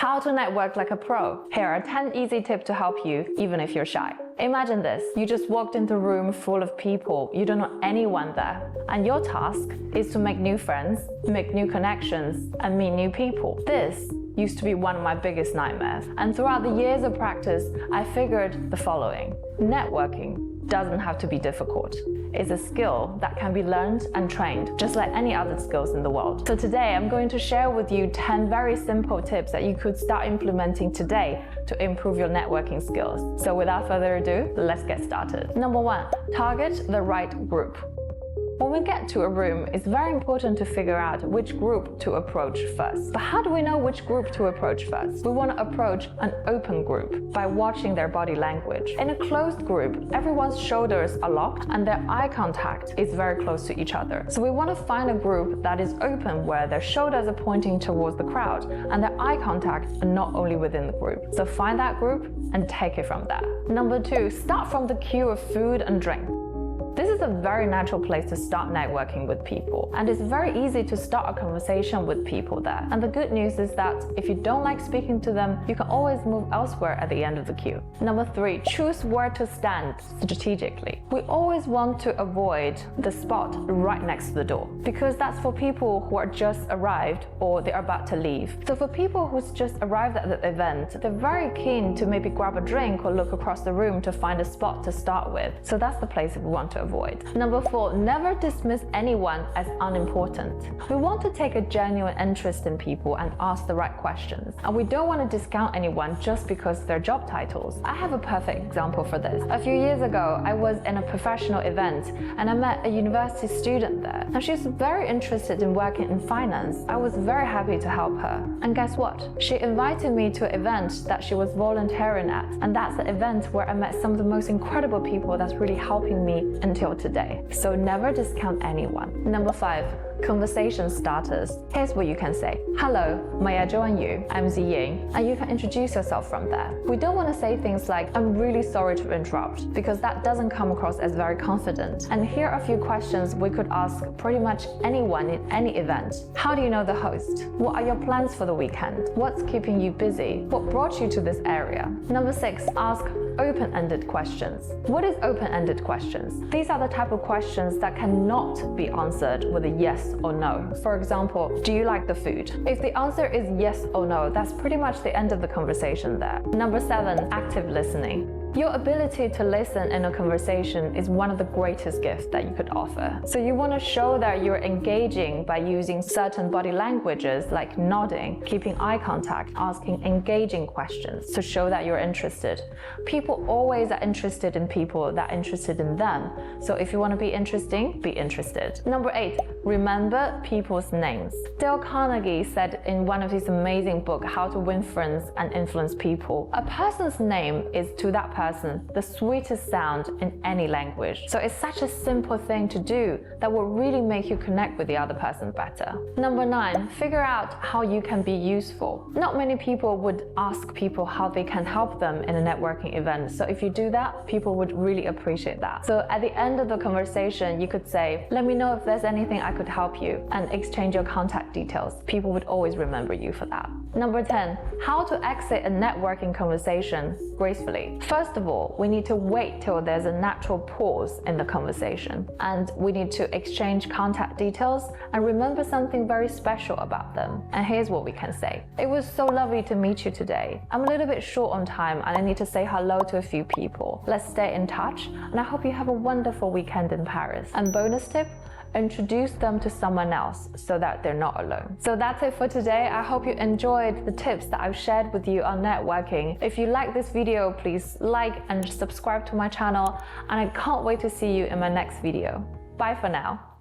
How to network like a pro. Here are 10 easy tips to help you, even if you're shy. Imagine this, you just walked into a room full of people, you don't know anyone there, and your task is to make new friends, make new connections, and meet new people. This used to be one of my biggest nightmares, and throughout the years of practice, I figured the following. Networking doesn't have to be difficult. It's a skill that can be learned and trained, just like any other skills in the world. So today, I'm going to share with you 10 very simple tips that you could start implementing today to improve your networking skills. So without further ado, let's get started. Number 1, target the right group. When we get to a room, it's very important to figure out which group to approach first. But how do we know which group to approach first? We want to approach an open group by watching their body language. In a closed group, everyone's shoulders are locked and their eye contact is very close to each other. So we want to find a group that is open, where their shoulders are pointing towards the crowd and their eye contact are not only within the group. So find that group and take it from there. Number 2, start from the queue of food and drink. This is a very natural place to start networking with people, and it's very easy to start a conversation with people there. And the good news is that if you don't like speaking to them, you can always move elsewhere at the end of the queue. Number 3, choose where to stand strategically. We always want to avoid the spot right next to the door, because that's for people who are just arrived or they're about to leave. So for people who's just arrived at the event, they're very keen to maybe grab a drink or look across the room to find a spot to start with. So that's the place we want to avoid. Number 4, never dismiss anyone as unimportant. We want to take a genuine interest in people and ask the right questions. And we don't want to discount anyone just because of their job titles. I have a perfect example for this. A few years ago, I was in a professional event and I met a university student there. And she's very interested in working in finance. I was very happy to help her. And guess what? She invited me to an event that she was volunteering at. And that's the event where I met some of the most incredible people that's really helping me until today. So never discount anyone. Number 5, conversation starters. Here's what you can say. Hello, may I join you? I'm Ziying, and you can introduce yourself from there. We don't want to say things like, I'm really sorry to interrupt, because that doesn't come across as very confident. And here are a few questions we could ask pretty much anyone in any event. How do you know the host? What are your plans for the weekend? What's keeping you busy? What brought you to this area? Number 6, ask open-ended questions. What is open-ended questions? These are the type of questions that cannot be answered with a yes or no. For example, do you like the food? If the answer is yes or no, that's pretty much the end of the conversation there. Number 7, active listening. Your ability to listen in a conversation is one of the greatest gifts that you could offer. So you want to show that you're engaging by using certain body languages like nodding, keeping eye contact, asking engaging questions to show that you're interested. People always are interested in people that are interested in them. So if you want to be interesting, be interested. Number 8, remember people's names. Dale Carnegie said in one of his amazing books, How to Win Friends and Influence People, a person's name is to that person the sweetest sound in any language. So it's such a simple thing to do that will really make you connect with the other person better. Number 9, figure out how you can be useful. Not many people would ask people how they can help them in a networking event. So if you do that, people would really appreciate that. So at the end of the conversation, you could say, let me know if there's anything I could help you, and exchange your contact details. People would always remember you for that. Number 10, how to exit a networking conversation gracefully. First of all, we need to wait till there's a natural pause in the conversation, and we need to exchange contact details and remember something very special about them. And here's what we can say. It was so lovely to meet you today. I'm a little bit short on time and I need to say hello to a few people. Let's stay in touch, and I hope you have a wonderful weekend in Paris. And bonus tip, introduce them to someone else so that they're not alone. So that's it for today. I hope you enjoyed the tips that I've shared with you on networking. If you like this video, please like and subscribe to my channel, and I can't wait to see you in my next video. Bye for now.